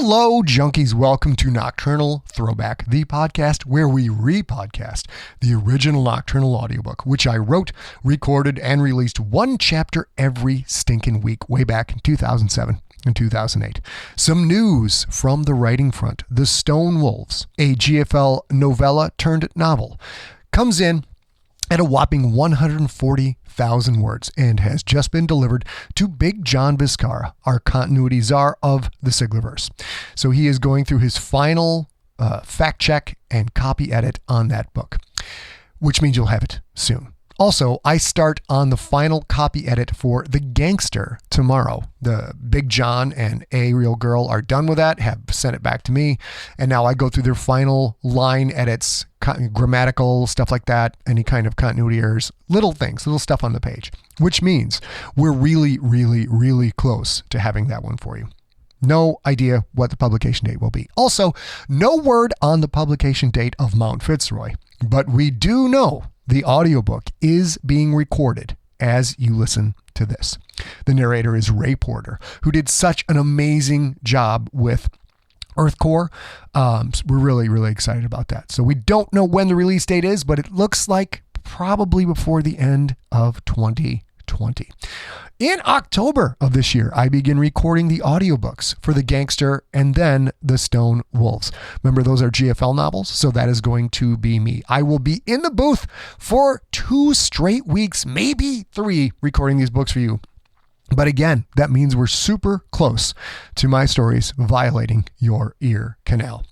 Hello, junkies. Welcome to Nocturnal Throwback, the podcast where we re-podcast the original Nocturnal audiobook, which I wrote, recorded, and released one chapter every stinking week way back in 2007 and 2008. Some news from the writing front. The Stone Wolves, a GFL novella turned novel, comes in at a whopping 140,000 words and has just been delivered to Big John Vizcara, our continuity czar of the Siglerverse. So he is going through his final fact check and copy edit on that book, which means you'll have it soon. Also, I start on the final copy edit for The Gangster tomorrow. The Big John and A Real Girl are done with that, have sent it back to me, and now I go through their final line edits, grammatical stuff like that, any kind of continuity errors, little things, little stuff on the page, which means we're really close to having that one for you. No idea what the publication date will be. Also, no word on the publication date of Mount Fitzroy, but we do know the audiobook is being recorded as you listen to this. The narrator is Ray Porter, who did such an amazing job with Earth Core. So we're really excited about that. So we don't know when the release date is, but it looks like probably before the end of 2020. In October of this year, I begin recording the audiobooks for The Gangster and then The Stone Wolves. Remember, those are GFL novels, so that is going to be me. I will be in the booth for 2 straight weeks, maybe 3, recording these books for you. But again, that means we're super close to my stories violating your ear canal.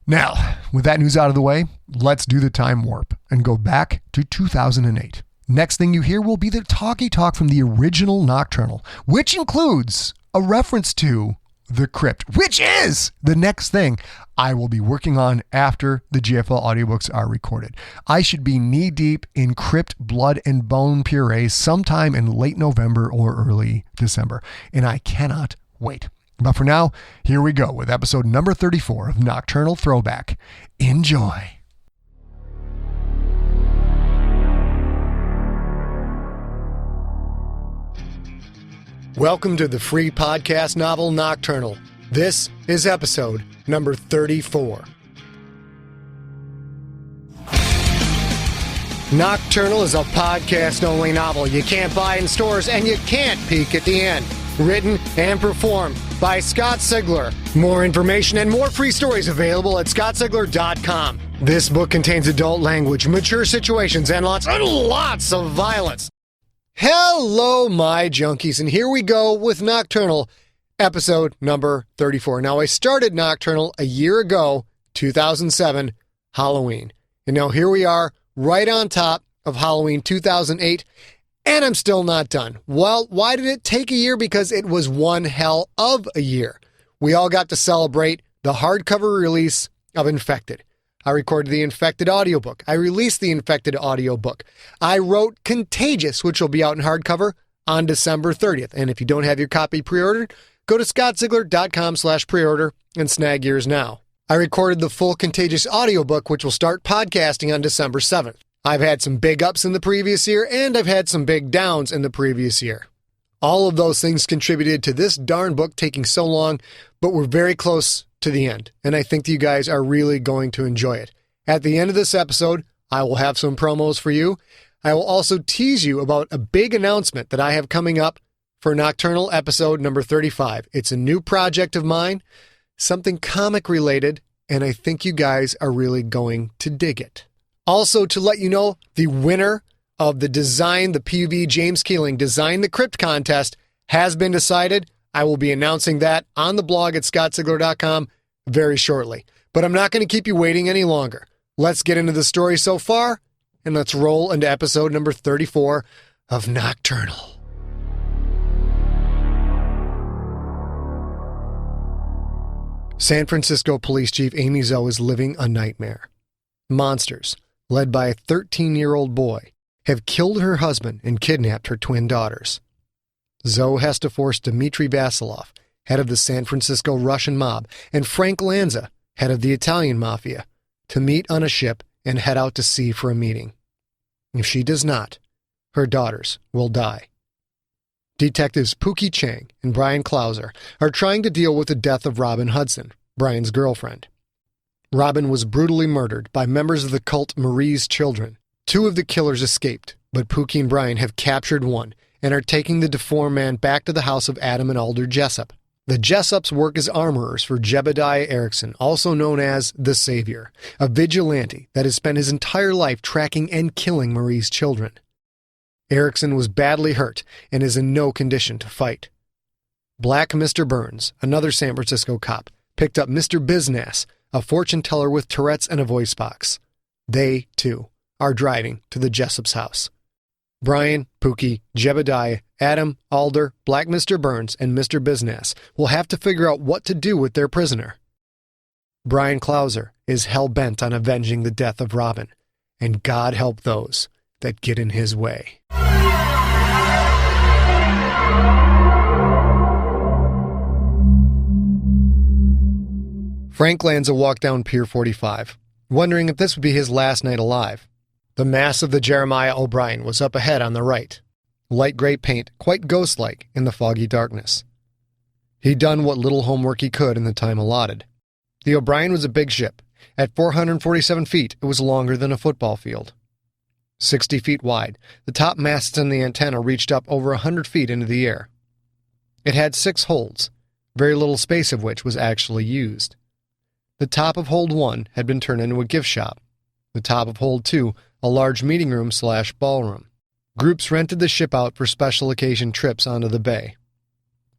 Now, with that news out of the way, let's do the time warp and go back to 2008. Next thing you hear will be the talkie talk from the original Nocturnal, which includes a reference to the crypt, which is the next thing I will be working on after the GFL audiobooks are recorded. I should be knee deep in crypt blood and bone puree sometime in late November or early December, and I cannot wait. But for now, here we go with episode number 34 of Nocturnal Throwback. Enjoy. Welcome to the free podcast novel Nocturnal. This is episode number 34. Nocturnal is a podcast-only novel you can't buy in stores and you can't peek at the end. Written and performed by Scott Sigler. More information and more free stories available at scottsigler.com. This book contains adult language, mature situations, and lots of violence. Hello, my junkies, and here we go with Nocturnal, episode number 34. Now, I started Nocturnal a year ago, 2007, Halloween. And now here we are, right on top of Halloween 2008, and I'm still not done. Well, why did it take a year? Because it was one hell of a year. We all got to celebrate the hardcover release of Infected. I recorded the Infected audiobook. I released the Infected audiobook. I wrote Contagious, which will be out in hardcover on December 30th. And if you don't have your copy pre-ordered, go to scottsigler.com/preorder and snag yours now. I recorded the full Contagious audiobook, which will start podcasting on December 7th. I've had some big ups in the previous year, and I've had some big downs in the previous year. All of those things contributed to this darn book taking so long, but we're very close to the end, and I think that you guys are really going to enjoy it. At the end of this episode, I will have some promos for you. I will also tease you about a big announcement that I have coming up for Nocturnal episode number 35. It's a new project of mine, something comic related, and I think you guys are really going to dig it. Also, to let you know, the winner of the PUV James Keeling Design the Crypt contest has been decided. I will be announcing that on the blog at scottsigler.com very shortly. But I'm not going to keep you waiting any longer. Let's get into the story so far, and let's roll into episode number 34 of Nocturnal. San Francisco Police Chief Amy Zou is living a nightmare. Monsters, led by a 13-year-old boy, have killed her husband and kidnapped her twin daughters. Zou has to force Dmitri Vasilov, head of the San Francisco Russian mob, and Frank Lanza, head of the Italian mafia, to meet on a ship and head out to sea for a meeting. If she does not, her daughters will die. Detectives Pookie Chang and Bryan are trying to deal with the death of Robin Hudson, Bryan's girlfriend. Robin was brutally murdered by members of the cult Marie's Children. 2 of the killers escaped, but Pookie and Bryan have captured one and are taking the deformed man back to the house of Adam and Alder Jessup. The Jessups work as armorers for Jebediah Erickson, also known as the Saviour, a vigilante that has spent his entire life tracking and killing Marie's children. Erickson was badly hurt and is in no condition to fight. Black Mr. Burns, another San Francisco cop, picked up Mr. Biz-Nass, a fortune teller with Tourette's and a voice box. They, too, are driving to the Jessup's house. Bryan, Pookie, Jebediah, Adam, Alder, Black Mr. Burns, and Mr. Biz-Nass will have to figure out what to do with their prisoner. Bryan is hell-bent on avenging the death of Robin, and God help those that get in his way. Frank Lanza walked down Pier 45, wondering if this would be his last night alive. The mass of the Jeremiah O'Brien was up ahead on the right, light gray paint, quite ghost-like in the foggy darkness. He'd done what little homework he could in the time allotted. The O'Brien was a big ship. At 447 feet, it was longer than a football field. 60 feet wide, the top masts and the antenna reached up over 100 feet into the air. It had 6 holds, very little space of which was actually used. The top of hold 1 had been turned into a gift shop. The top of hold 2, a large meeting room/ballroom. Groups rented the ship out for special occasion trips onto the bay.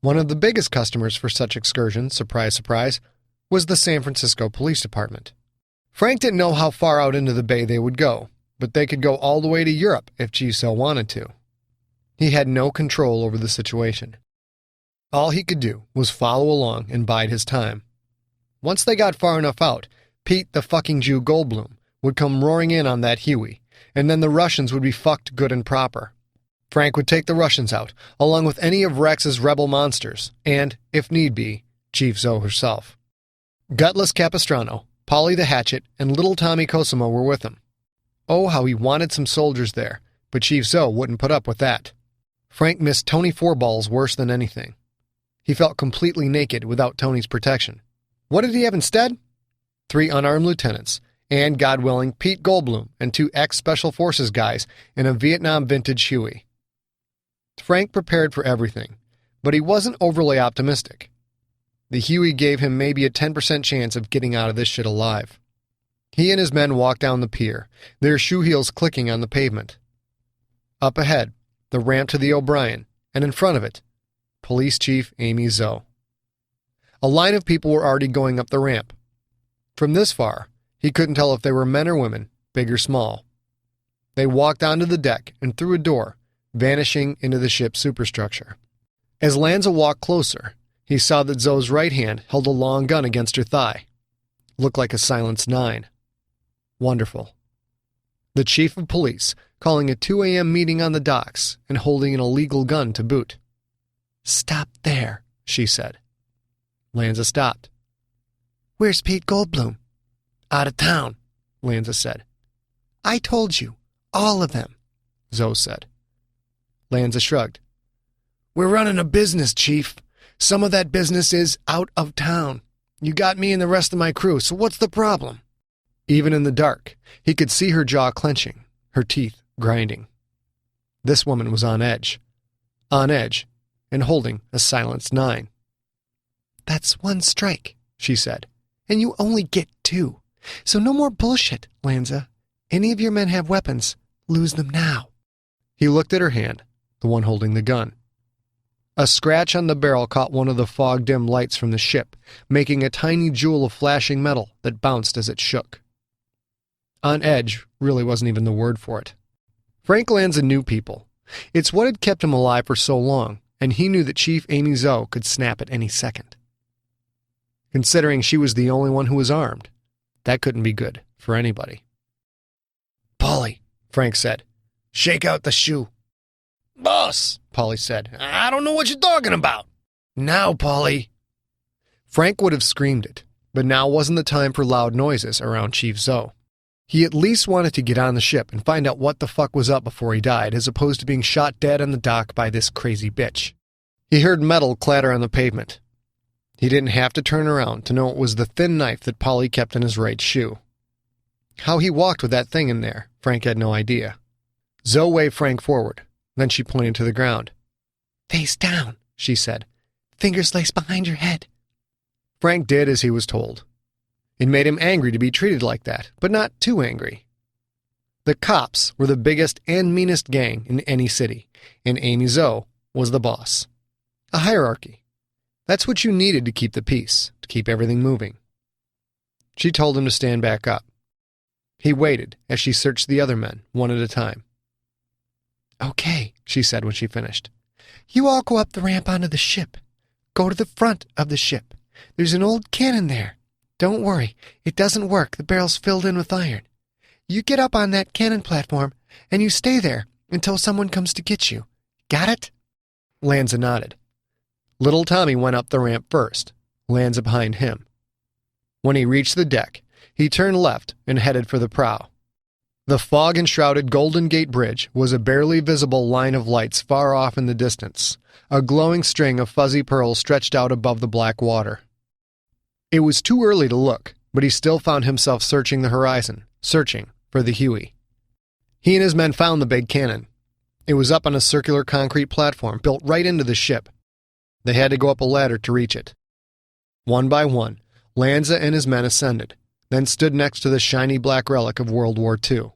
One of the biggest customers for such excursions, surprise, surprise, was the San Francisco Police Department. Frank didn't know how far out into the bay they would go, but they could go all the way to Europe if Chief Zou wanted to. He had no control over the situation. All he could do was follow along and bide his time. Once they got far enough out, Pete the fucking Jew Goldblum would come roaring in on that Huey, and then the Russians would be fucked good and proper. Frank would take the Russians out, along with any of Rex's rebel monsters, and, if need be, Chief Zou herself. Gutless Capistrano, Polly the Hatchet, and little Tommy Cosimo were with him. Oh, how he wanted some soldiers there, but Chief Zou wouldn't put up with that. Frank missed Tony Fourballs worse than anything. He felt completely naked without Tony's protection. What did he have instead? 3 unarmed lieutenants, and, God willing, Pete Goldblum and 2 ex-Special Forces guys in a Vietnam vintage Huey. Frank prepared for everything, but he wasn't overly optimistic. The Huey gave him maybe a 10% chance of getting out of this shit alive. He and his men walked down the pier, their shoe heels clicking on the pavement. Up ahead, the ramp to the O'Brien, and in front of it, Police Chief Amy Zou. A line of people were already going up the ramp. From this far, he couldn't tell if they were men or women, big or small. They walked onto the deck and through a door, vanishing into the ship's superstructure. As Lanza walked closer, he saw that Zou's right hand held a long gun against her thigh. Looked like a silenced 9. Wonderful. The chief of police calling a 2 a.m. meeting on the docks and holding an illegal gun to boot. "Stop there," she said. Lanza stopped. "Where's Pete Goldblum?" "Out of town," Lanza said. "I told you, all of them," Zou said. Lanza shrugged. "We're running a business, Chief. Some of that business is out of town. You got me and the rest of my crew, so what's the problem?" Even in the dark, he could see her jaw clenching, her teeth grinding. This woman was on edge, and holding a silenced 9. "That's 1 strike," she said, "and you only get 2. So no more bullshit, Lanza. Any of your men have weapons, lose them now." He looked at her hand, the one holding the gun. A scratch on the barrel caught one of the fog-dim lights from the ship, making a tiny jewel of flashing metal that bounced as it shook. On edge really wasn't even the word for it. Frank Lanza knew people. It's what had kept him alive for so long, and he knew that Chief Amy Zou could snap at any second. Considering she was the only one who was armed, that couldn't be good for anybody. "Polly," Frank said, "shake out the shoe." "Boss," Polly said, "I don't know what you're talking about." "Now, Polly." Frank would have screamed it, but now wasn't the time for loud noises around Chief Zou. He at least wanted to get on the ship and find out what the fuck was up before he died, as opposed to being shot dead on the dock by this crazy bitch. He heard metal clatter on the pavement. He didn't have to turn around to know it was the thin knife that Polly kept in his right shoe. How he walked with that thing in there, Frank had no idea. Zou waved Frank forward. Then she pointed to the ground. "Face down," she said. "Fingers laced behind your head." Frank did as he was told. It made him angry to be treated like that, but not too angry. The cops were the biggest and meanest gang in any city, and Amy Zou was the boss. A hierarchy. That's what you needed to keep the peace, to keep everything moving. She told him to stand back up. He waited as she searched the other men, one at a time. "Okay," she said when she finished. "You all go up the ramp onto the ship. Go to the front of the ship. There's an old cannon there. Don't worry, it doesn't work. The barrel's filled in with iron. You get up on that cannon platform, and you stay there until someone comes to get you. Got it?" Lanza nodded. Little Tommy went up the ramp first, Lanza behind him. When he reached the deck, he turned left and headed for the prow. The fog-enshrouded Golden Gate Bridge was a barely visible line of lights far off in the distance, a glowing string of fuzzy pearls stretched out above the black water. It was too early to look, but he still found himself searching the horizon, searching for the Huey. He and his men found the big cannon. It was up on a circular concrete platform built right into the ship. They had to go up a ladder to reach it. One by one, Lanza and his men ascended, then stood next to the shiny black relic of World War II.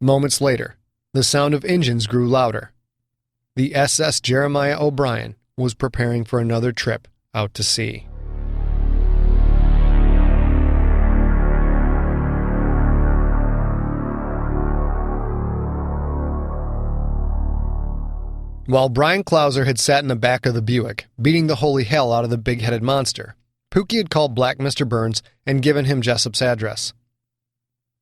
Moments later, the sound of engines grew louder. The SS Jeremiah O'Brien was preparing for another trip out to sea. While Bryan Clauser had sat in the back of the Buick, beating the holy hell out of the big-headed monster, Pookie had called Black Mr. Burns and given him Jessup's address.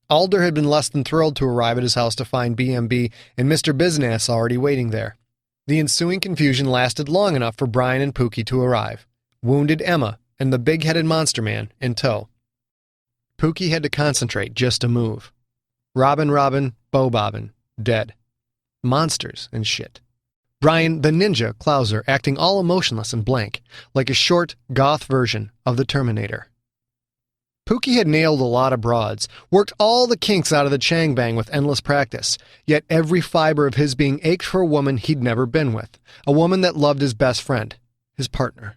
Alder had been less than thrilled to arrive at his house to find BMB and Mr. Biz-Nass already waiting there. The ensuing confusion lasted long enough for Bryan and Pookie to arrive, wounded Emma and the big-headed monster man in tow. Pookie had to concentrate just to move. Robin, Bo Bobbin, dead. Monsters and shit. Bryan, the ninja, Clauser, acting all emotionless and blank, like a short, goth version of the Terminator. Pookie had nailed a lot of broads, worked all the kinks out of the Chang bang with endless practice, yet every fiber of his being ached for a woman he'd never been with, a woman that loved his best friend, his partner.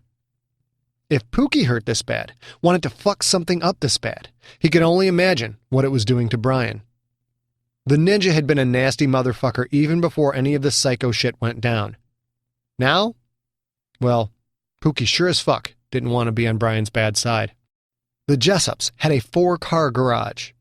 If Pookie hurt this bad, wanted to fuck something up this bad, he could only imagine what it was doing to Bryan. The ninja had been a nasty motherfucker even before any of the psycho shit went down. Now? Well, Pookie sure as fuck didn't want to be on Bryan's bad side. The Jessups had a 4-car garage.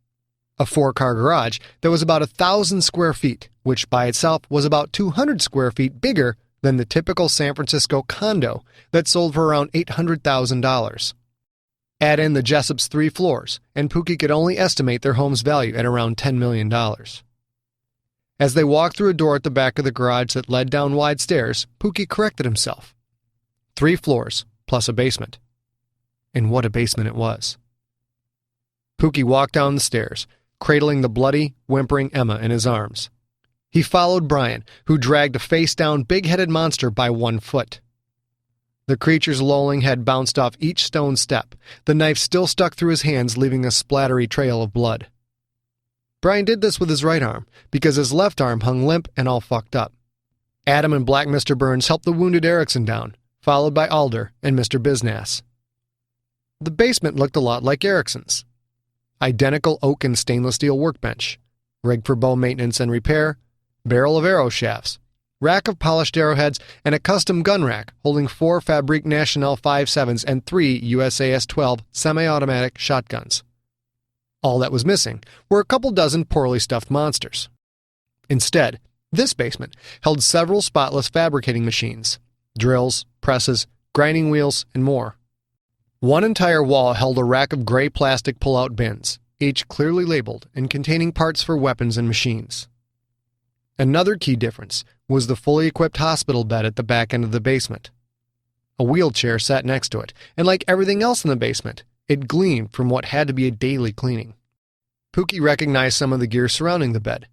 A 4-car garage that was about 1,000 square feet, which by itself was about 200 square feet bigger than the typical San Francisco condo that sold for around $800,000. Add in the Jessup's 3 floors, and Pookie could only estimate their home's value at around $10 million. As they walked through a door at the back of the garage that led down wide stairs, Pookie corrected himself. 3 floors, plus a basement. And what a basement it was. Pookie walked down the stairs, cradling the bloody, whimpering Emma in his arms. He followed Bryan, who dragged a face-down, big-headed monster by 1 foot. The creature's lolling head bounced off each stone step, the knife still stuck through his hands, leaving a splattery trail of blood. Bryan did this with his right arm, because his left arm hung limp and all fucked up. Adam and Black Mr. Burns helped the wounded Erickson down, followed by Alder and Mr. Biz-Nass. The basement looked a lot like Erickson's. Identical oak and stainless steel workbench, rig for bow maintenance and repair, barrel of arrow shafts, rack of polished arrowheads, and a custom gun rack holding 4 Fabrique Nationale 5.7s and 3 USAS-12 semi-automatic shotguns. All that was missing were a couple dozen poorly stuffed monsters. Instead, this basement held several spotless fabricating machines, drills, presses, grinding wheels, and more. One entire wall held a rack of gray plastic pull-out bins, each clearly labeled and containing parts for weapons and machines. Another key difference was the fully equipped hospital bed at the back end of the basement. A wheelchair sat next to it, and like everything else in the basement, it gleamed from what had to be a daily cleaning. Pookie recognized some of the gear surrounding the bed.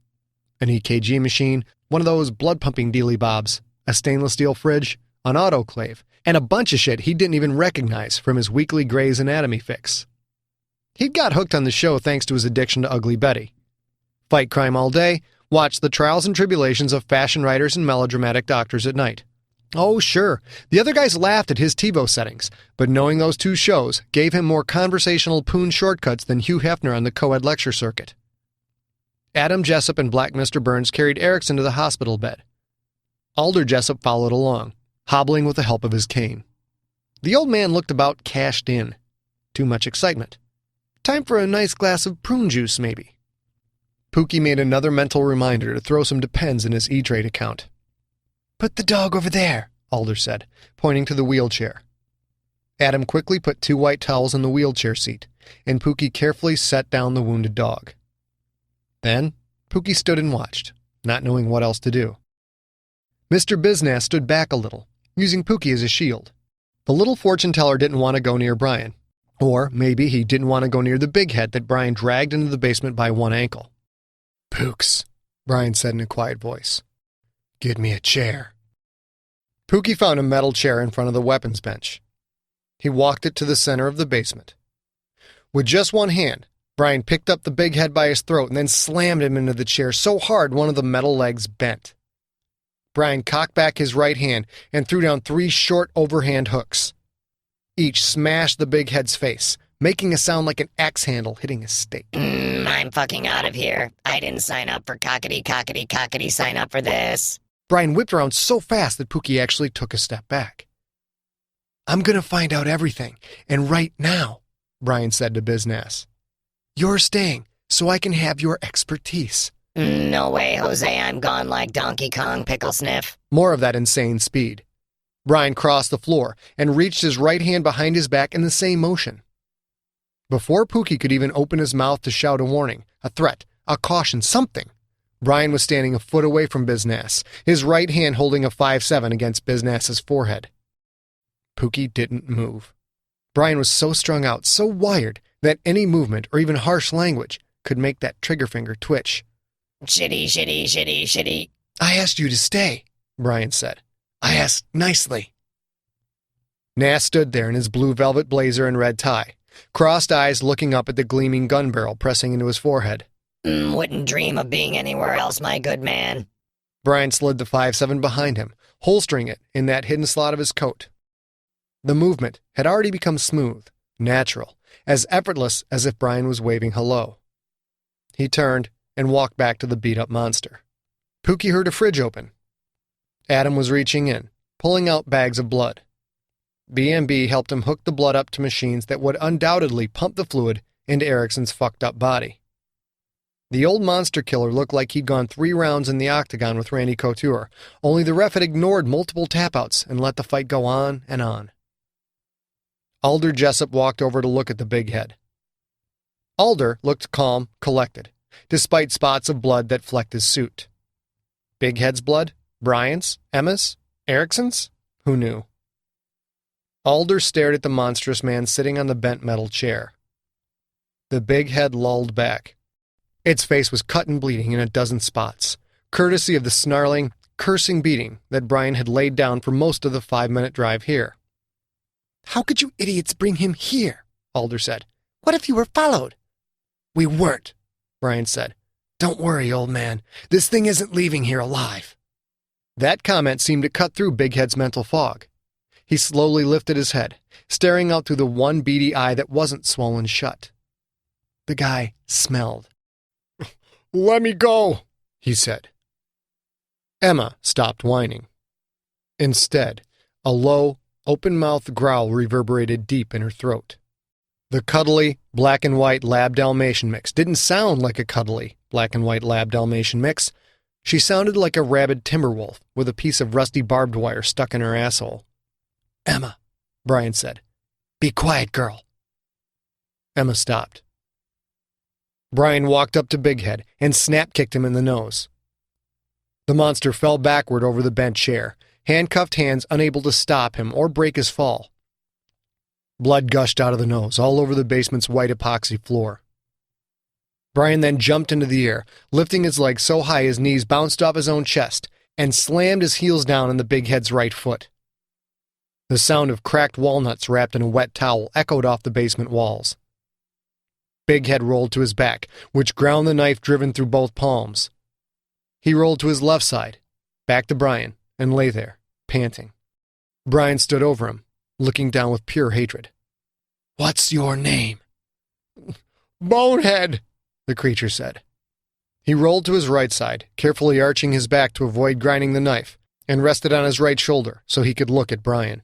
An EKG machine, one of those blood-pumping dealy-bobs, a stainless steel fridge, an autoclave, and a bunch of shit he didn't even recognize from his weekly Grey's Anatomy fix. He'd got hooked on the show thanks to his addiction to Ugly Betty. Fight crime all day, watch the trials and tribulations of fashion writers and melodramatic doctors at night. Oh, sure, the other guys laughed at his TiVo settings, but knowing those two shows gave him more conversational poon shortcuts than Hugh Hefner on the co-ed lecture circuit. Adam Jessup and Black Mr. Burns carried Erickson to the hospital bed. Alder Jessup followed along, hobbling with the help of his cane. The old man looked about cashed in. Too much excitement. Time for a nice glass of prune juice, maybe. Pookie made another mental reminder to throw some Depends in his E-Trade account. "Put the dog over there," Alder said, pointing to the wheelchair. Adam quickly put 2 white towels in the wheelchair seat, and Pookie carefully set down the wounded dog. Then, Pookie stood and watched, not knowing what else to do. Mr. Biz-Nass stood back a little, using Pookie as a shield. The little fortune-teller didn't want to go near Bryan. Or maybe he didn't want to go near the big head that Bryan dragged into the basement by one ankle. "Pooks," Bryan said in a quiet voice. "Get me a chair." Pookie found a metal chair in front of the weapons bench. He walked it to the center of the basement. With just one hand, Bryan picked up the big head by his throat and then slammed him into the chair so hard one of the metal legs bent. Bryan cocked back his right hand and threw down 3 short overhand hooks. Each smashed the big head's face, making a sound like an axe handle hitting a steak. I'm fucking out of here. I didn't sign up for cockety sign up for this. Bryan whipped around so fast that Pookie actually took a step back. "I'm gonna find out everything, and right now," Bryan said to Biz-Nass. "You're staying, so I can have your expertise." No way, Jose. I'm gone like Donkey Kong Pickle Sniff. More of that insane speed. Bryan crossed the floor and reached his right hand behind his back in the same motion. Before Pookie could even open his mouth to shout a warning, a threat, a caution, something, Bryan was standing a foot away from Biz-Nass, his right hand holding a 5-7 against Biz-Nass's forehead. Pookie didn't move. Bryan was so strung out, so wired, that any movement or even harsh language could make that trigger finger twitch. Shitty. "I asked you to stay," Bryan said. "I asked nicely." Nass stood there in his blue velvet blazer and red tie, crossed eyes looking up at the gleaming gun barrel pressing into his forehead. Wouldn't dream of being anywhere else, my good man. Bryan slid the 5-7 behind him, holstering it in that hidden slot of his coat. The movement had already become smooth, natural, as effortless as if Bryan was waving hello. He turned and walked back to the beat-up monster. Pookie heard a fridge open. Adam was reaching in, pulling out bags of blood. B&B helped him hook the blood up to machines that would undoubtedly pump the fluid into Erickson's fucked-up body. The old monster killer looked like he'd gone 3 rounds in the octagon with Randy Couture, only the ref had ignored multiple tap-outs and let the fight go on and on. Alder Jessup walked over to look at the big head. Alder looked calm, collected, despite spots of blood that flecked his suit. Big Head's blood? Bryan's? Emma's? Erickson's? Who knew? Alder stared at the monstrous man sitting on the bent metal chair. The big head lolled back. Its face was cut and bleeding in a dozen spots, courtesy of the snarling, cursing beating that Bryan had laid down for most of the 5-minute drive here. "How could you idiots bring him here?" Alder said. "What if you were followed?" "We weren't," Bryan said. "Don't worry, old man. This thing isn't leaving here alive." That comment seemed to cut through Big Head's mental fog. He slowly lifted his head, staring out through the one beady eye that wasn't swollen shut. The guy smelled. "Let me go," he said. Emma stopped whining. Instead, a low, open-mouthed growl reverberated deep in her throat. The cuddly, black-and-white lab-Dalmatian mix didn't sound like a cuddly, black-and-white lab-Dalmatian mix. She sounded like a rabid timber wolf with a piece of rusty barbed wire stuck in her asshole. "Emma," Bryan said. "Be quiet, girl." Emma stopped. Bryan walked up to Big Head and snap-kicked him in the nose. The monster fell backward over the bent chair, handcuffed hands unable to stop him or break his fall. Blood gushed out of the nose all over the basement's white epoxy floor. Bryan then jumped into the air, lifting his legs so high his knees bounced off his own chest, and slammed his heels down on the big head's right foot. The sound of cracked walnuts wrapped in a wet towel echoed off the basement walls. Big Head rolled to his back, which ground the knife driven through both palms. He rolled to his left side, back to Bryan, and lay there, panting. Bryan stood over him, looking down with pure hatred. "What's your name?" "Bonehead," the creature said. He rolled to his right side, carefully arching his back to avoid grinding the knife, and rested on his right shoulder so he could look at Bryan.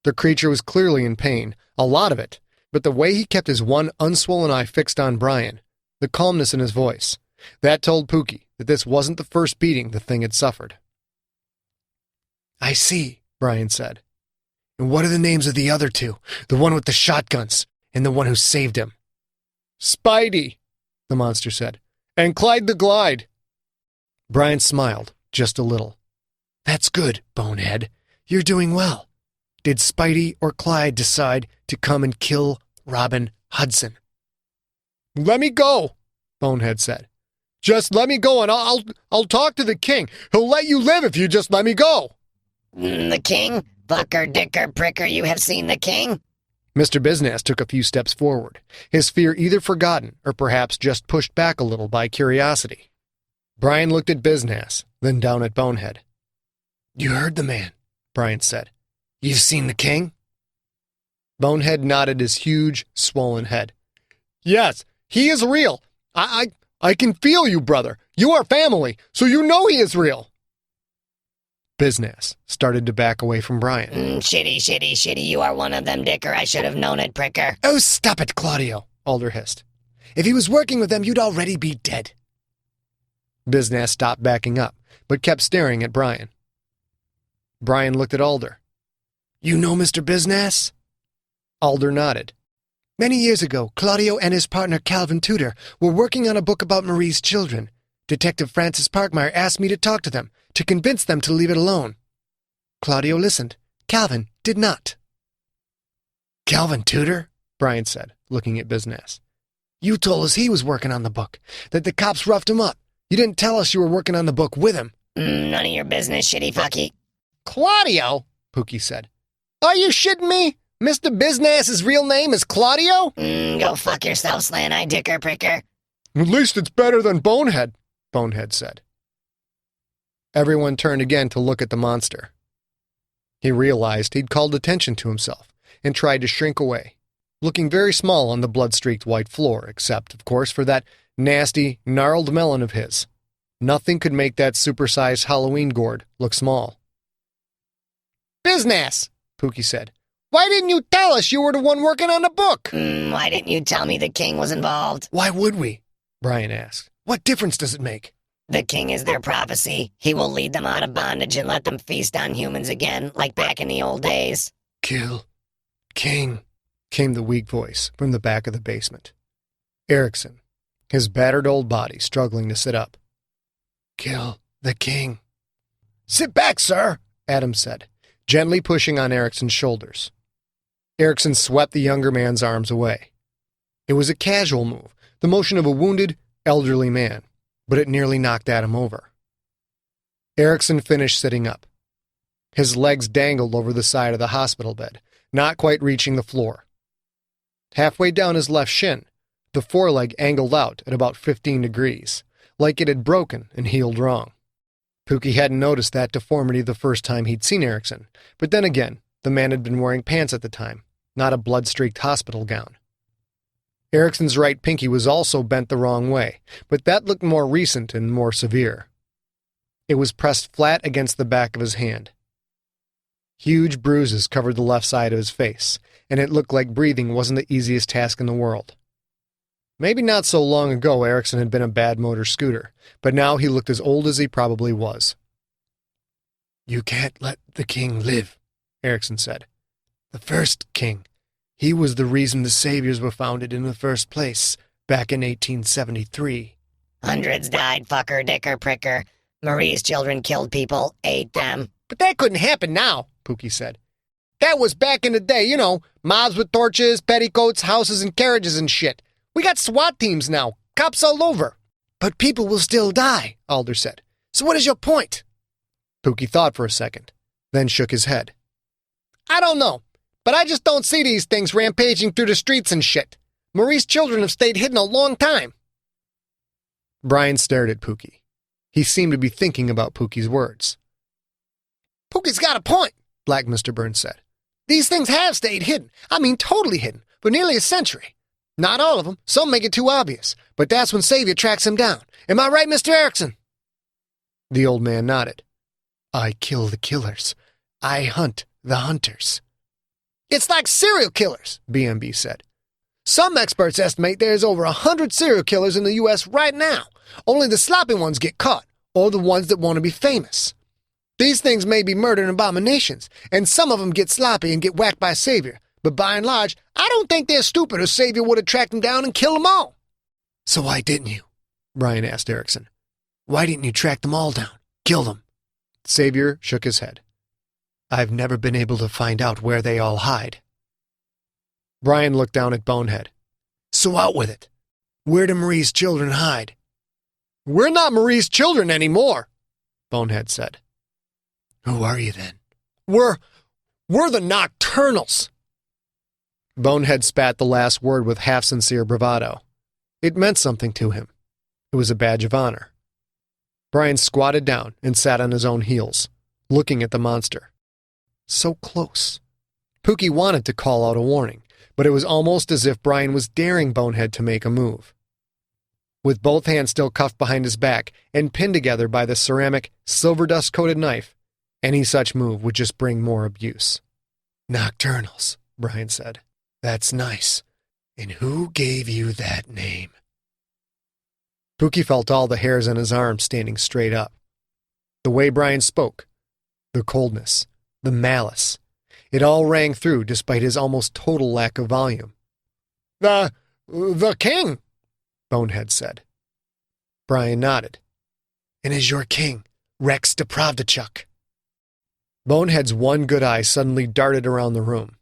The creature was clearly in pain, a lot of it, but the way he kept his one unswollen eye fixed on Bryan, the calmness in his voice, that told Pookie that this wasn't the first beating the thing had suffered. "I see," Bryan said. "And what are the names of the other two? The one with the shotguns, and the one who saved him?" "Spidey," the monster said, "and Clyde the Glide." Bryan smiled, just a little. "That's good, Bonehead. You're doing well. Did Spidey or Clyde decide to come and kill Robin Hudson?" "Let me go," Bonehead said. "Just let me go and I'll talk to the king. He'll let you live if you just let me go." The king? Fucker, dicker, pricker, you have seen the king? Mr. Biz-Nass took a few steps forward, his fear either forgotten or perhaps just pushed back a little by curiosity. Bryan looked at Biz-Nass, then down at Bonehead. "You heard the man," Bryan said. "You've seen the king?" Bonehead nodded his huge, swollen head. "Yes, he is real. I can feel you, brother. You are family, so you know he is real." Biz-Nass started to back away from Bryan. Shitty, you are one of them, dicker. I should have known it, pricker. "Oh, stop it, Claudio," Alder hissed. "If he was working with them, you'd already be dead." Biz-Nass stopped backing up, but kept staring at Bryan. Bryan looked at Alder. "You know Mr. Biz-Nass?" Alder nodded. "Many years ago, Claudio and his partner Calvin Tudor were working on a book about Marie's children. Detective Francis Parkmeyer asked me to talk to them, to convince them to leave it alone. Claudio listened. Calvin did not." "Calvin Tudor?" Bryan said, looking at Biz-Nass. "You told us he was working on the book, that the cops roughed him up. You didn't tell us you were working on the book with him." None of your business, shitty fucky. "Claudio?" Pookie said. "Are you shitting me? Mr. Biz-Nass's real name is Claudio?" Go fuck yourself, slant-eyed dicker, pricker. "At least it's better than Bonehead," Bonehead said. Everyone turned again to look at the monster. He realized he'd called attention to himself and tried to shrink away, looking very small on the blood-streaked white floor, except, of course, for that nasty, gnarled melon of his. Nothing could make that supersized Halloween gourd look small. "Biz-Nass," Pookie said. "Why didn't you tell us you were the one working on the book?" Why didn't you tell me the king was involved? "Why would we?" Bryan asked. "What difference does it make?" The king is their prophecy. He will lead them out of bondage and let them feast on humans again, like back in the old days. "Kill King," came the weak voice from the back of the basement. Erickson, his battered old body struggling to sit up. "Kill the king." "Sit back, sir," Adam said, gently pushing on Erickson's shoulders. Erickson swept the younger man's arms away. It was a casual move, the motion of a wounded, elderly man, but it nearly knocked Adam over. Erickson finished sitting up. His legs dangled over the side of the hospital bed, not quite reaching the floor. Halfway down his left shin, the foreleg angled out at about 15 degrees, like it had broken and healed wrong. Pookie hadn't noticed that deformity the first time he'd seen Erickson, but then again, the man had been wearing pants at the time, not a blood-streaked hospital gown. Erickson's right pinky was also bent the wrong way, but that looked more recent and more severe. It was pressed flat against the back of his hand. Huge bruises covered the left side of his face, and it looked like breathing wasn't the easiest task in the world. Maybe not so long ago Erickson had been a bad motor scooter, but now he looked as old as he probably was. "You can't let the king live," Erickson said. "The first king. He was the reason the Saviors were founded in the first place, back in 1873. Hundreds died, fucker, dicker, pricker. Marie's children killed people, ate them. "But that couldn't happen now," Pookie said. "That was back in the day, you know, mobs with torches, petticoats, houses, and carriages and shit. We got SWAT teams now, cops all over." "But people will still die," Alder said. "So what is your point?" Pookie thought for a second, then shook his head. I don't know, but I just don't see these things rampaging through the streets and shit. Marie's children have stayed hidden a long time. Bryan stared at Pookie. He seemed to be thinking about Pookie's words. Pookie's got a point, Black Mr. Burns said. These things have stayed hidden. I mean, totally hidden, for nearly a century. Not all of them. Some make it too obvious. But that's when Saviour tracks him down. Am I right, Mr. Erickson? The old man nodded. I kill the killers. I hunt the hunters. It's like serial killers, BMB said. Some experts estimate there's over 100 serial killers in the U.S. right now. Only the sloppy ones get caught, or the ones that want to be famous. These things may be murder and abominations, and some of them get sloppy and get whacked by Saviour. But by and large, I don't think they're stupid or Saviour would have tracked them down and killed them all. So why didn't you? Bryan asked Erickson. Why didn't you track them all down? Kill them? Saviour shook his head. I've never been able to find out where they all hide. Bryan looked down at Bonehead. So out with it. Where do Marie's children hide? We're not Marie's children anymore, Bonehead said. Who are you then? We're the Nocturnals. Bonehead spat the last word with half-sincere bravado. It meant something to him. It was a badge of honor. Bryan squatted down and sat on his own heels, looking at the monster. So close. Pookie wanted to call out a warning, but it was almost as if Bryan was daring Bonehead to make a move. With both hands still cuffed behind his back and pinned together by the ceramic, silver dust-coated knife, any such move would just bring more abuse. Nocturnals, Bryan said. That's nice. And who gave you that name? Pookie felt all the hairs on his arms standing straight up. The way Bryan spoke, the coldness, the malice, it all rang through despite his almost total lack of volume. The king, Bonehead said. Bryan nodded. And is your king Rex Depravdichuk? Bonehead's one good eye suddenly darted around the room.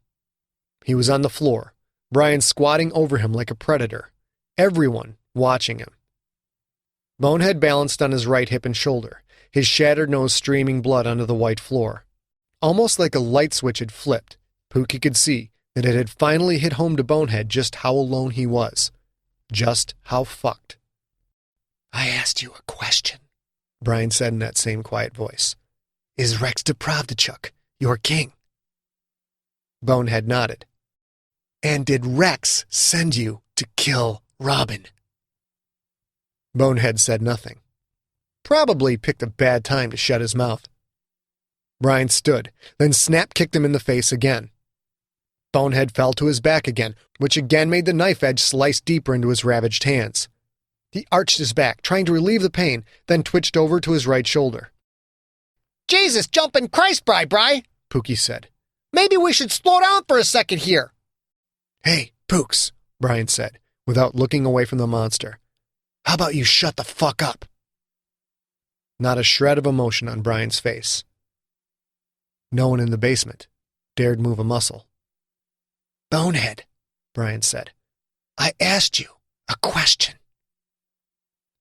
He was on the floor, Bryan squatting over him like a predator, everyone watching him. Bonehead balanced on his right hip and shoulder, his shattered nose streaming blood onto the white floor. Almost like a light switch had flipped, Pookie could see that it had finally hit home to Bonehead just how alone he was. Just how fucked. I asked you a question, Bryan said in that same quiet voice. Is Rex Depravdichuk your king? Bonehead nodded. And did Rex send you to kill Robin? Bonehead said nothing. Probably picked a bad time to shut his mouth. Bryan stood, then Snap kicked him in the face again. Bonehead fell to his back again, which again made the knife edge slice deeper into his ravaged hands. He arched his back, trying to relieve the pain, then twitched over to his right shoulder. Jesus jumping Christ, Bry, Pookie said. Maybe we should slow down for a second here. Hey, Pooks, Bryan said, without looking away from the monster. How about you shut the fuck up? Not a shred of emotion on Bryan's face. No one in the basement dared move a muscle. Bonehead, Bryan said. I asked you a question.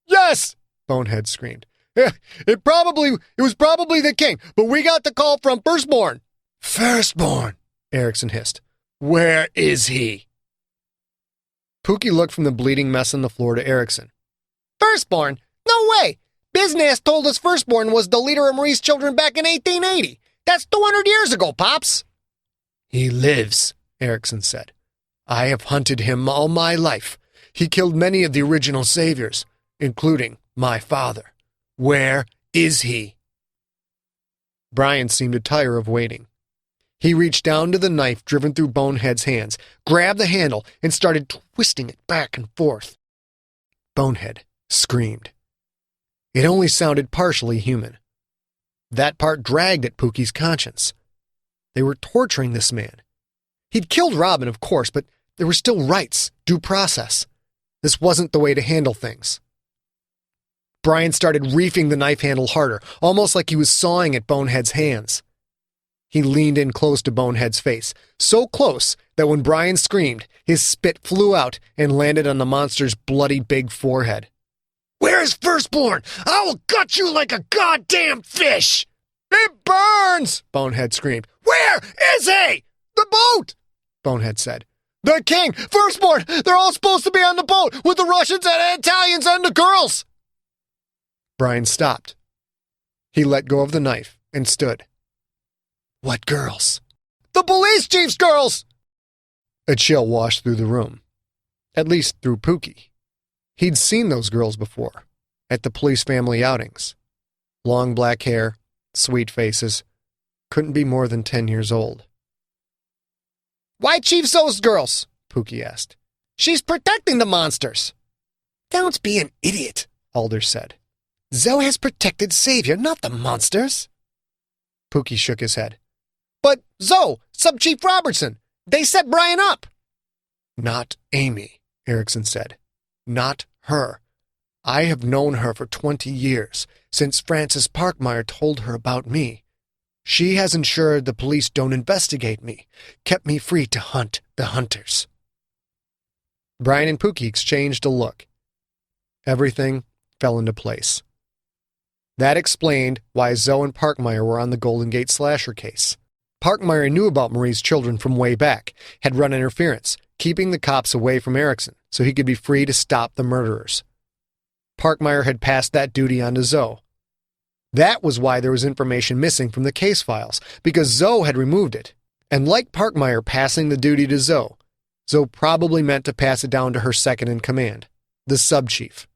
Yes, Bonehead screamed. It was probably the king, but we got the call from Firstborn. Firstborn, Erickson hissed. Where is he? Pookie looked from the bleeding mess on the floor to Erickson. Firstborn? No way! Biz-Nass told us Firstborn was the leader of Marie's children back in 1880. That's 200 years ago, Pops. He lives, Erickson said. I have hunted him all my life. He killed many of the original saviors, including my father. Where is he? Bryan seemed to tire of waiting. He reached down to the knife driven through Bonehead's hands, grabbed the handle, and started twisting it back and forth. Bonehead screamed. It only sounded partially human. That part dragged at Pookie's conscience. They were torturing this man. He'd killed Robin, of course, but there were still rights, due process. This wasn't the way to handle things. Bryan started reefing the knife handle harder, almost like he was sawing at Bonehead's hands. He leaned in close to Bonehead's face, so close that when Bryan screamed, his spit flew out and landed on the monster's bloody big forehead. Where is Firstborn? I will gut you like a goddamn fish! It burns! Bonehead screamed. Where is he? The boat! Bonehead said. The king! Firstborn! They're all supposed to be on the boat with the Russians and Italians and the girls! Bryan stopped. He let go of the knife and stood. What girls? The police chief's girls! A chill washed through the room. At least through Pookie. He'd seen those girls before, at the police family outings. Long black hair, sweet faces, couldn't be more than 10 years old. Why Chief Zou's girls? Pookie asked. She's protecting the monsters. Don't be an idiot, Alder said. Zou has protected Saviour, not the monsters. Pookie shook his head. But Zou, Sub-Chief Robertson, they set Bryan up. Not Amy, Erickson said. Not her. I have known her for 20 years, since Francis Parkmeyer told her about me. She has ensured the police don't investigate me, kept me free to hunt the hunters. Bryan and Pookie exchanged a look. Everything fell into place. That explained why Zou and Parkmeyer were on the Golden Gate slasher case. Parkmeyer knew about Marie's children from way back, had run interference, keeping the cops away from Erickson so he could be free to stop the murderers. Parkmeyer had passed that duty on to Zou. That was why there was information missing from the case files, because Zou had removed it. And like Parkmeyer passing the duty to Zou, Zou probably meant to pass it down to her second in command, the sub-chief.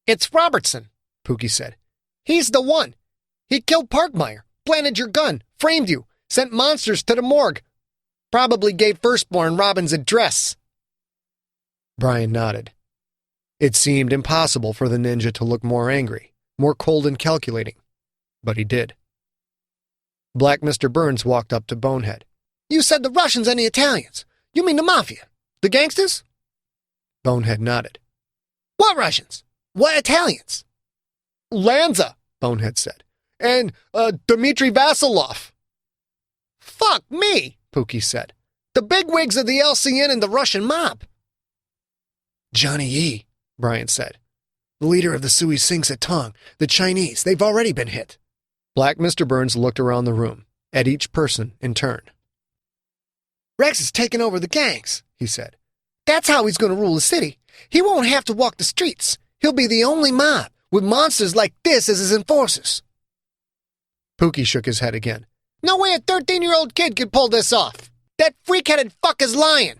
It's Robertson, Pookie said. He's the one. He killed Parkmeyer, planted your gun, framed you, sent monsters to the morgue. Probably gave Firstborn Robin's address. Bryan nodded. It seemed impossible for the ninja to look more angry, more cold and calculating, but he did. Black Mr. Burns walked up to Bonehead. You said the Russians and the Italians. You mean the Mafia? The gangsters? Bonehead nodded. What Russians? What Italians? Lanza, Bonehead said. And Dmitri Vasilov. Fuck me, Pookie said. The bigwigs of the LCN and the Russian mob. Johnny Yee, Bryan said. The leader of the Sui Sinks at Tong, the Chinese, they've already been hit. Black Mr. Burns looked around the room, at each person in turn. Rex is taking over the gangs, he said. That's how he's going to rule the city. He won't have to walk the streets. He'll be the only mob, with monsters like this as his enforcers. Pookie shook his head again. No way a 13-year-old kid could pull this off. That freak-headed fuck is lying.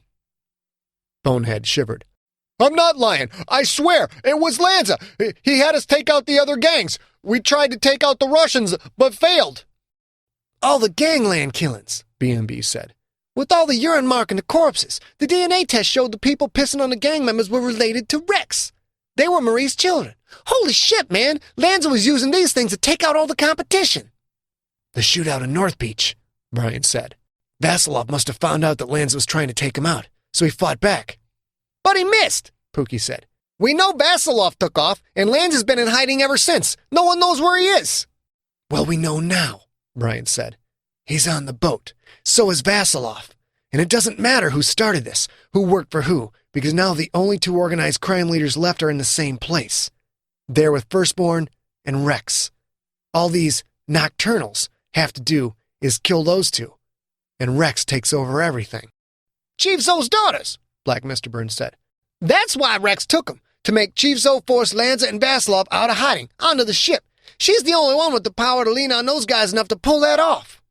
Bonehead shivered. I'm not lying. I swear. It was Lanza. He had us take out the other gangs. We tried to take out the Russians, but failed. All the gangland killings, B&B said. With all the urine marking the corpses, the DNA test showed the people pissing on the gang members were related to Rex. They were Marie's children. Holy shit, man. Lanza was using these things to take out all the competition. The shootout in North Beach, Bryan said. Vasilov must have found out that Lanza was trying to take him out, so he fought back. But he missed, Pookie said. We know Vasilov took off, and Lanza's been in hiding ever since. No one knows where he is. Well, we know now, Bryan said. He's on the boat. So is Vasilov. And it doesn't matter who started this, who worked for who, because now the only two organized crime leaders left are in the same place. There with Firstborn and Rex. All these nocturnals have to do is kill those two, and Rex takes over everything. Chief Zou's daughters, Black Mr. Burns said. That's why Rex took them, to make Chief Zou force Lanza and Vasilov out of hiding, onto the ship. She's the only one with the power to lean on those guys enough to pull that off.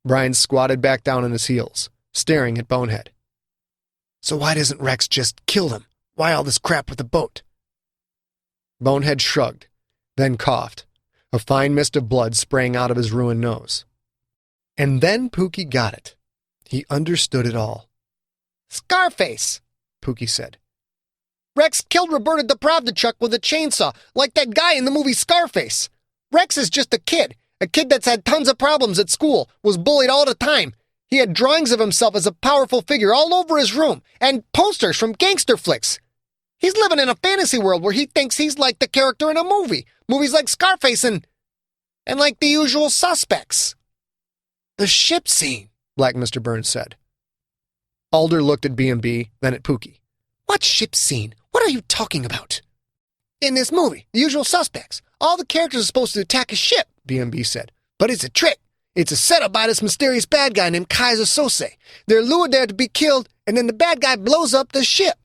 Bryan squatted back down on his heels, staring at Bonehead. So why doesn't Rex just kill them? Why all this crap with the boat? Bonehead shrugged, then coughed, a fine mist of blood spraying out of his ruined nose. And then Pookie got it. He understood it all. Scarface, Pookie said. Rex killed Roberta Depravdichuk with a chainsaw, like that guy in the movie Scarface. Rex is just a kid that's had tons of problems at school, was bullied all the time. He had drawings of himself as a powerful figure all over his room, and posters from gangster flicks. He's living in a fantasy world where he thinks he's like the character in a movie. Movies like Scarface and like The Usual Suspects. The ship scene, Black Mr. Burns said. Alder looked at B&B, then at Pookie. What ship scene? What are you talking about? In this movie, The Usual Suspects, All the characters are supposed to attack a ship, B&B said. But it's a trick. It's a setup by this mysterious bad guy named Kaiser Sose. They're lured there to be killed, and then the bad guy blows up the ship.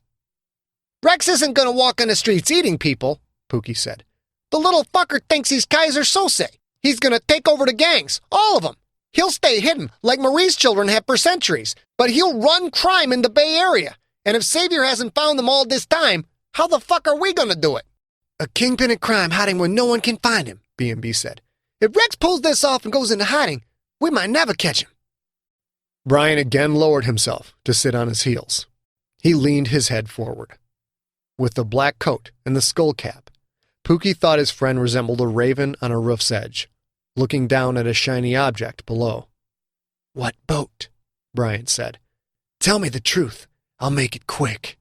Rex isn't going to walk on the streets eating people, Pookie said. The little fucker thinks he's Kaiser Sose. He's going to take over the gangs, all of them. He'll stay hidden, like Marie's children have for centuries, but he'll run crime in the Bay Area. And if Saviour hasn't found them all this time, how the fuck are we going to do it? A kingpin of crime hiding where no one can find him, B&B said. If Rex pulls this off and goes into hiding, we might never catch him. Bryan again lowered himself to sit on his heels. He leaned his head forward. With the black coat and the skull cap, Pookie thought his friend resembled a raven on a roof's edge, looking down at a shiny object below. What boat? Bryan said. Tell me the truth. I'll make it quick.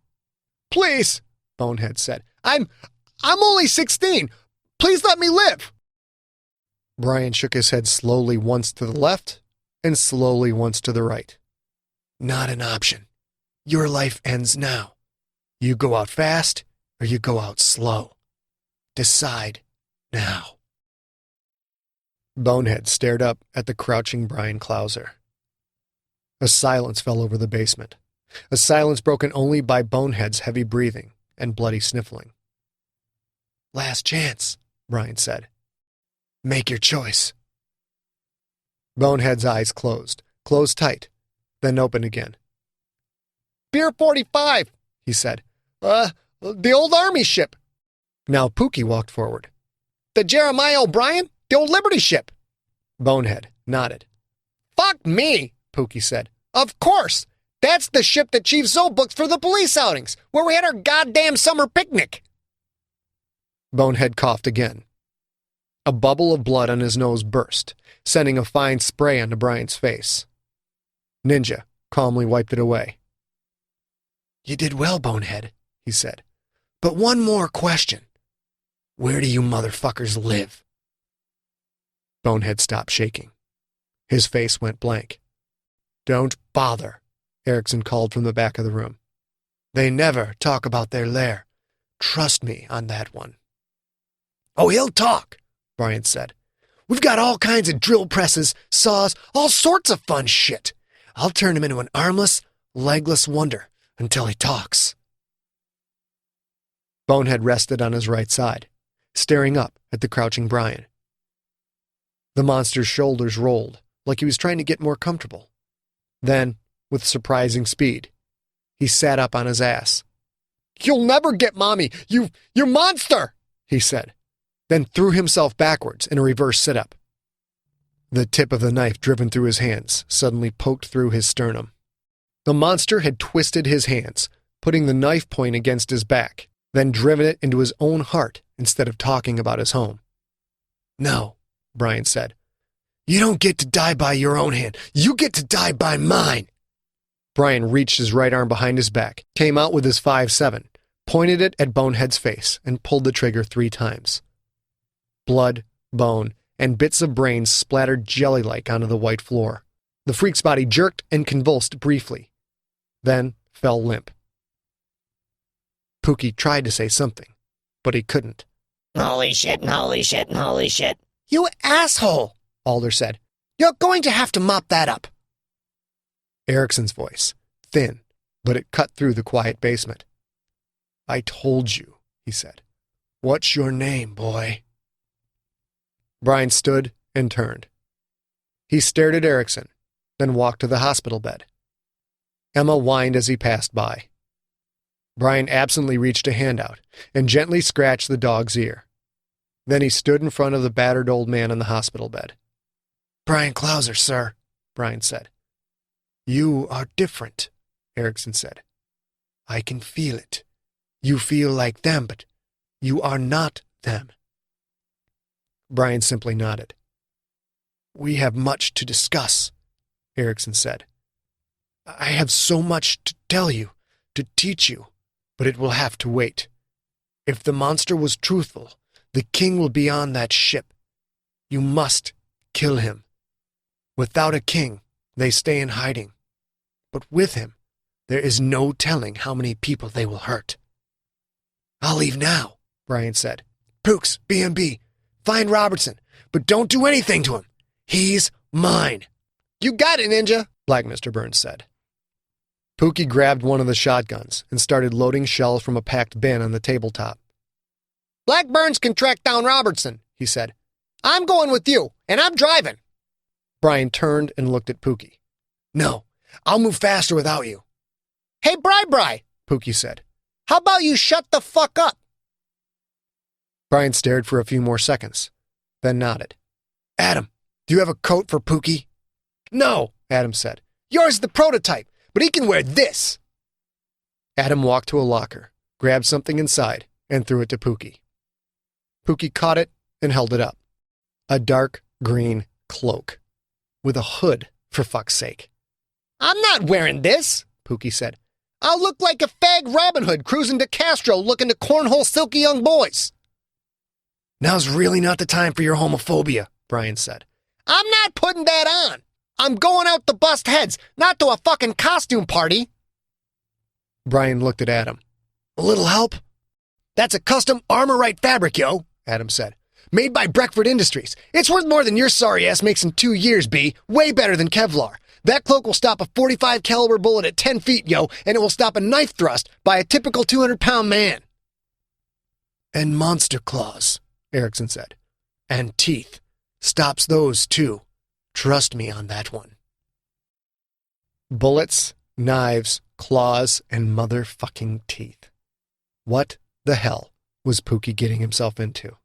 Please, Bonehead said. I'm only 16. Please let me live. Bryan shook his head slowly once to the left and slowly once to the right. Not an option. Your life ends now. You go out fast or you go out slow. Decide now. Bonehead stared up at the crouching Bryan Clauser. A silence fell over the basement, a silence broken only by Bonehead's heavy breathing and bloody sniffling. Last chance, Bryan said. Make your choice. Bonehead's eyes closed tight, then opened again. Pier 45, he said. The old army ship. Now Pookie walked forward. The Jeremiah O'Brien? The old Liberty ship. Bonehead nodded. Fuck me, Pookie said. Of course. That's the ship that Chief Zou booked for the police outings, where we had our goddamn summer picnic. Bonehead coughed again. A bubble of blood on his nose burst, sending a fine spray onto Bryan's face. Ninja calmly wiped it away. You did well, Bonehead, he said. But one more question. Where do you motherfuckers live? Bonehead stopped shaking. His face went blank. Don't bother, Erickson called from the back of the room. They never talk about their lair. Trust me on that one. Oh, he'll talk, Bryan said. We've got all kinds of drill presses, saws, all sorts of fun shit. I'll turn him into an armless, legless wonder until he talks. Bonehead rested on his right side, staring up at the crouching Bryan. The monster's shoulders rolled, like he was trying to get more comfortable. Then, with surprising speed, he sat up on his ass. You'll never get Mommy, you monster, he said, then threw himself backwards in a reverse sit-up. The tip of the knife driven through his hands suddenly poked through his sternum. The monster had twisted his hands, putting the knife point against his back, then driven it into his own heart instead of talking about his home. No, Bryan said. You don't get to die by your own hand. You get to die by mine. Bryan reached his right arm behind his back, came out with his 5.7, pointed it at Bonehead's face, and pulled the trigger 3 times. Blood, bone, and bits of brain splattered jelly-like onto the white floor. The freak's body jerked and convulsed briefly, then fell limp. Pookie tried to say something, but he couldn't. Holy shit, and holy shit, and holy shit. You asshole, Alder said. You're going to have to mop that up. Erickson's voice, thin, but it cut through the quiet basement. I told you, he said. What's your name, boy? Bryan stood and turned. He stared at Erickson, then walked to the hospital bed. Emma whined as he passed by. Bryan absently reached a hand out and gently scratched the dog's ear. Then he stood in front of the battered old man on the hospital bed. Bryan Clauser, sir, Bryan said. You are different, Erickson said. I can feel it. You feel like them, but you are not them. Bryan simply nodded. We have much to discuss, Erickson said. I have so much to tell you, to teach you, but it will have to wait. If the monster was truthful, the king will be on that ship. You must kill him. Without a king, they stay in hiding. But with him, there is no telling how many people they will hurt. I'll leave now, Bryan said. Pooks, B&B, Find Robertson, but don't do anything to him. He's mine. You got it, Ninja, Black Mr. Burns said. Pookie grabbed one of the shotguns and started loading shells from a packed bin on the tabletop. Black Burns can track down Robertson, he said. I'm going with you, and I'm driving. Bryan turned and looked at Pookie. No, I'll move faster without you. Hey, Bri, Pookie said. How about you shut the fuck up? Bryan stared for a few more seconds, then nodded. Adam, do you have a coat for Pookie? No, Adam said. Yours is the prototype, but he can wear this. Adam walked to a locker, grabbed something inside, and threw it to Pookie. Pookie caught it and held it up. A dark green cloak. With a hood, for fuck's sake. I'm not wearing this, Pookie said. I'll look like a fag Robin Hood cruising to Castro looking to cornhole silky young boys. Now's really not the time for your homophobia, Bryan said. I'm not putting that on. I'm going out to bust heads, not to a fucking costume party. Bryan looked at Adam. A little help? That's a custom Armorite fabric, yo, Adam said. Made by Breckford Industries. It's worth more than your sorry ass makes in 2 years, B. Way better than Kevlar. That cloak will stop a .45 caliber bullet at 10 feet, yo, and it will stop a knife thrust by a typical 200-pound man. And monster claws, Erickson said. And teeth. Stops those, too. Trust me on that one. Bullets, knives, claws, and motherfucking teeth. What the hell was Pookie getting himself into?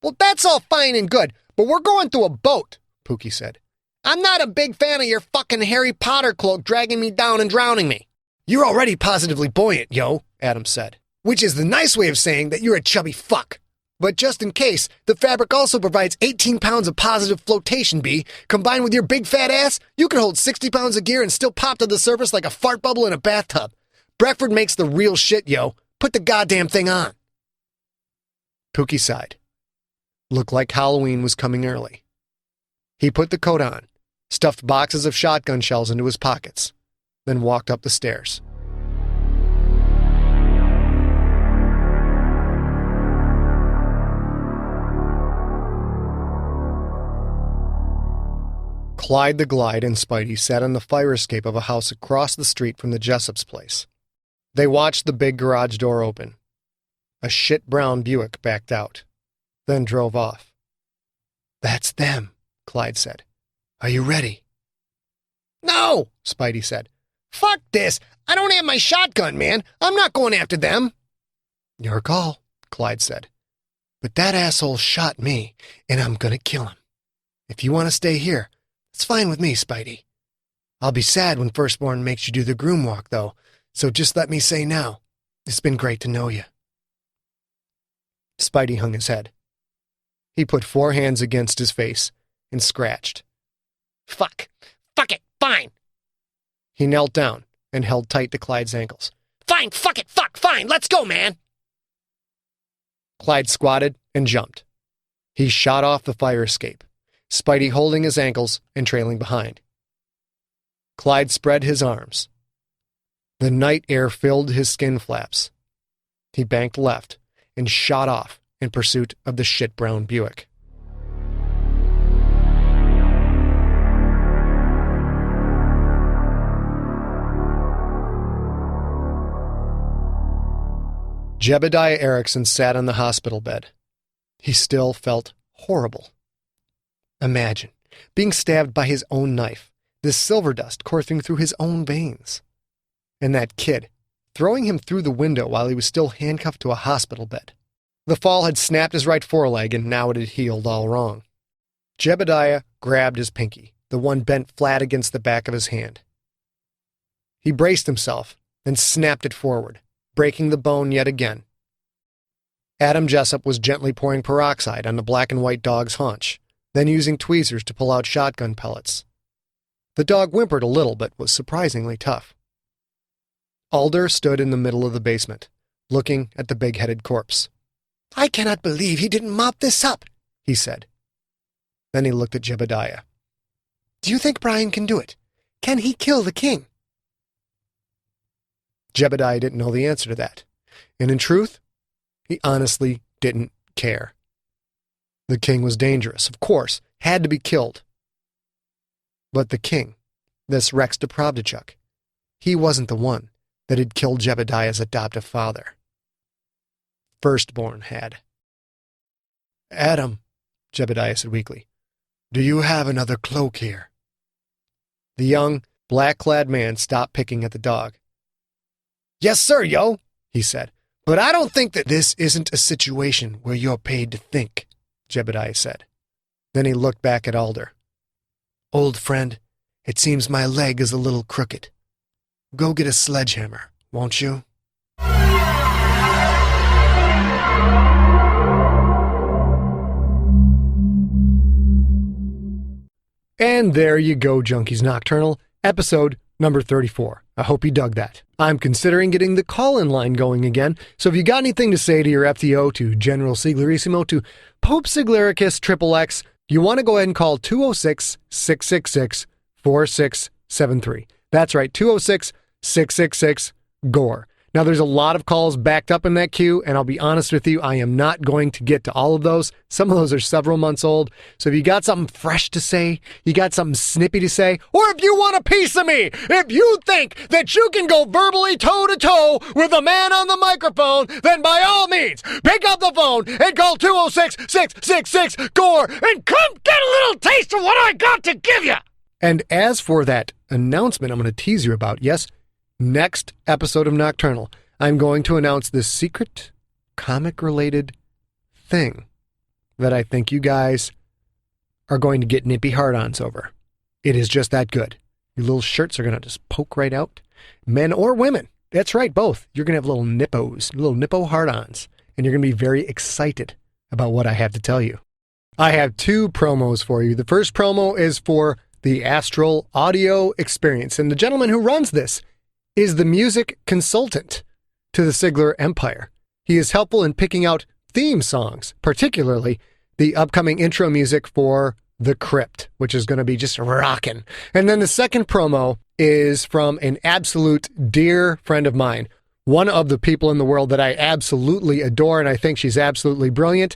Well, that's all fine and good, but we're going through a boat, Pookie said. I'm not a big fan of your fucking Harry Potter cloak dragging me down and drowning me. You're already positively buoyant, yo, Adam said, which is the nice way of saying that you're a chubby fuck. But just in case, the fabric also provides 18 pounds of positive flotation, B. Combined with your big fat ass, you can hold 60 pounds of gear and still pop to the surface like a fart bubble in a bathtub. Breckford makes the real shit, yo. Put the goddamn thing on. Pookie sighed. Looked like Halloween was coming early. He put the coat on, stuffed boxes of shotgun shells into his pockets, then walked up the stairs. Clyde the Glide and Spidey sat on the fire escape of a house across the street from the Jessup's place. They watched the big garage door open. A shit-brown Buick backed out, then drove off. That's them, Clyde said. Are you ready? No, Spidey said. Fuck this. I don't have my shotgun, man. I'm not going after them. Your call, Clyde said. But that asshole shot me, and I'm gonna kill him. If you want to stay here, it's fine with me, Spidey. I'll be sad when Firstborn makes you do the groom walk, though, so just let me say now, it's been great to know you. Spidey hung his head. He put 4 hands against his face and scratched. Fuck it, fine. He knelt down and held tight to Clyde's ankles. Fine, fuck it, fine, let's go, man. Clyde squatted and jumped. He shot off the fire escape, Spidey holding his ankles and trailing behind. Clyde spread his arms. The night air filled his skin flaps. He banked left and shot off in pursuit of the shit-brown Buick. Jebediah Erickson sat on the hospital bed. He still felt horrible. Imagine being stabbed by his own knife, this silver dust coursing through his own veins. And that kid, throwing him through the window while he was still handcuffed to a hospital bed. The fall had snapped his right foreleg, and now it had healed all wrong. Jebediah grabbed his pinky, the one bent flat against the back of his hand. He braced himself and snapped it forward, breaking the bone yet again. Adam Jessup was gently pouring peroxide on the black and white dog's haunch, then using tweezers to pull out shotgun pellets. The dog whimpered a little, but was surprisingly tough. Alder stood in the middle of the basement, looking at the big-headed corpse. I cannot believe he didn't mop this up, he said. Then he looked at Jebediah. Do you think Bryan can do it? Can he kill the king? Jebediah didn't know the answer to that, and in truth, he honestly didn't care. The king was dangerous, of course, had to be killed. But the king, this Rex Depravdichuk, he wasn't the one that had killed Jebediah's adoptive father. Firstborn had. Adam, Jebediah said weakly, do you have another cloak here? The young, black-clad man stopped picking at the dog. Yes, sir, yo, he said, but I don't think that this isn't a situation where you're paid to think, Jebediah said. Then he looked back at Alder. Old friend, it seems my leg is a little crooked. Go get a sledgehammer, won't you? And there you go, Junkies Nocturnal, episode number 34. I hope you dug that. I'm considering getting the call-in line going again, so if you got anything to say to your FTO, to General Siglarissimo, to Pope Siglaricus XXX, you want to go ahead and call 206-666-4673. That's right, 206-666-GORE. Now, there's a lot of calls backed up in that queue, and I'll be honest with you, I am not going to get to all of those. Some of those are several months old. So if you got something fresh to say, you got something snippy to say, or if you want a piece of me, if you think that you can go verbally toe-to-toe with a man on the microphone, then by all means, pick up the phone and call 206-666-GORE and come get a little taste of what I got to give you. And as for that announcement I'm going to tease you about, yes, next episode of Nocturnal, I'm going to announce this secret comic-related thing that I think you guys are going to get nippy hard-ons over. It is just that good. Your little shirts are going to just poke right out. Men or women. That's right, both. You're going to have little nippos, little nippo hard-ons, and you're going to be very excited about what I have to tell you. I have two promos for you. The first promo is for the Astral Audio Experience, and the gentleman who runs this is the music consultant to the Siglar Empire. He is helpful in picking out theme songs, particularly the upcoming intro music for The Crypt, which is going to be just rocking. And then the second promo is from an absolute dear friend of mine, one of the people in the world that I absolutely adore, and I think she's absolutely brilliant.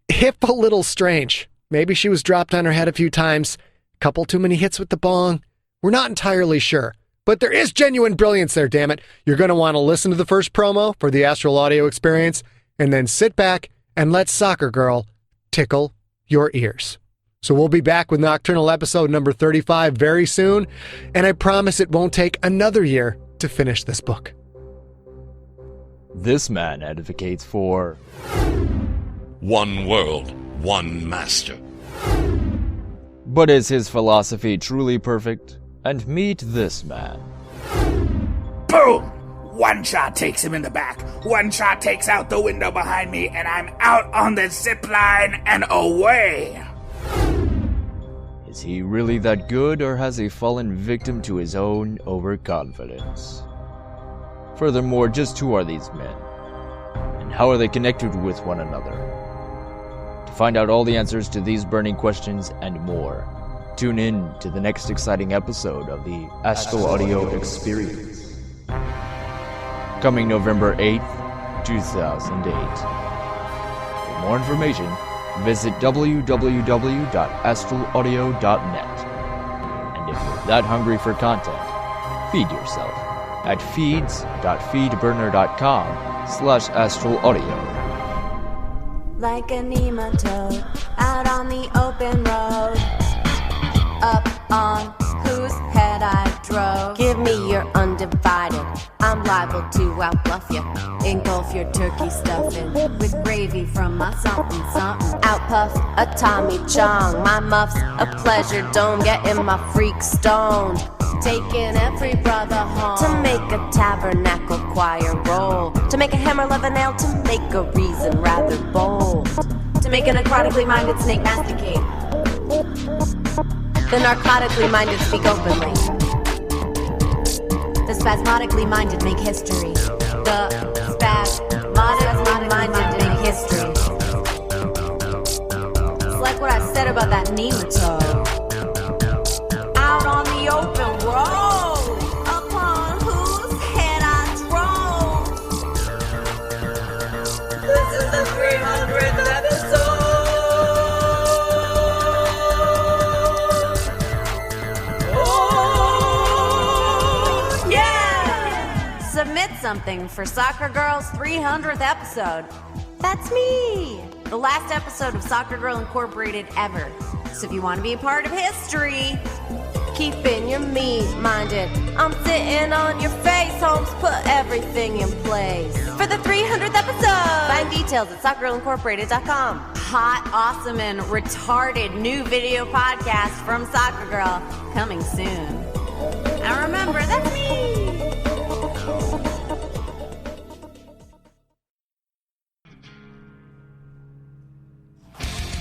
Hip a little strange. Maybe she was dropped on her head a few times, a couple too many hits with the bong. We're not entirely sure. But there is genuine brilliance there, damn it. You're going to want to listen to the first promo for the Astral Audio Experience, and then sit back and let Soccer Girl tickle your ears. So we'll be back with Nocturnal episode number 35 very soon, and I promise it won't take another year to finish this book. This man advocates for one world, one master. But is his philosophy truly perfect? And meet this man. Boom! One shot takes him in the back. One shot takes out the window behind me, and I'm out on the zip line and away. Is he really that good, or has he fallen victim to his own overconfidence? Furthermore, just who are these men? And how are they connected with one another? To find out all the answers to these burning questions and more, tune in to the next exciting episode of the Astral Audio Experience. Coming November 8th, 2008. For more information, visit www.astralaudio.net. And if you're that hungry for content, feed yourself at feeds.feedburner.com/astralaudio. Like a nematode out on the open road, up on whose head I drove. Give me your undivided, I'm liable to outbluff you. Engulf your turkey stuffing with gravy from my something something. Outpuff a Tommy Chong, my muff's a pleasure dome. Getting my freak stoned, taking every brother home. To make a tabernacle choir roll, to make a hammer love a nail, to make a reason rather bold, to make an necrotically minded snake masticate, the narcotically minded speak openly, the spasmodically minded make history, the spasmodically minded make history. It's like what I said about that nematode. Out on the open road, upon whose head I drove. This is the 300th episode. submit something for Soccer Girl's 300th episode. That's me! The last episode of Soccer Girl Incorporated ever. So if you want to be a part of history, keeping your meat minded. I'm sitting on your face, Holmes, put everything in place. For the 300th episode! Find details at soccergirlincorporated.com. Hot, awesome, and retarded new video podcast from Soccer Girl coming soon. Now remember, that's me!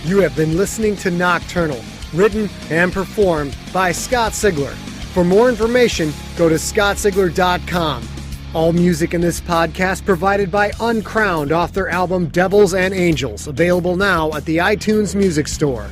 You have been listening to Nocturnal, written and performed by Scott Sigler. For more information, go to scottsigler.com. All music in this podcast provided by Uncrowned off their album Devils and Angels, available now at the iTunes Music Store.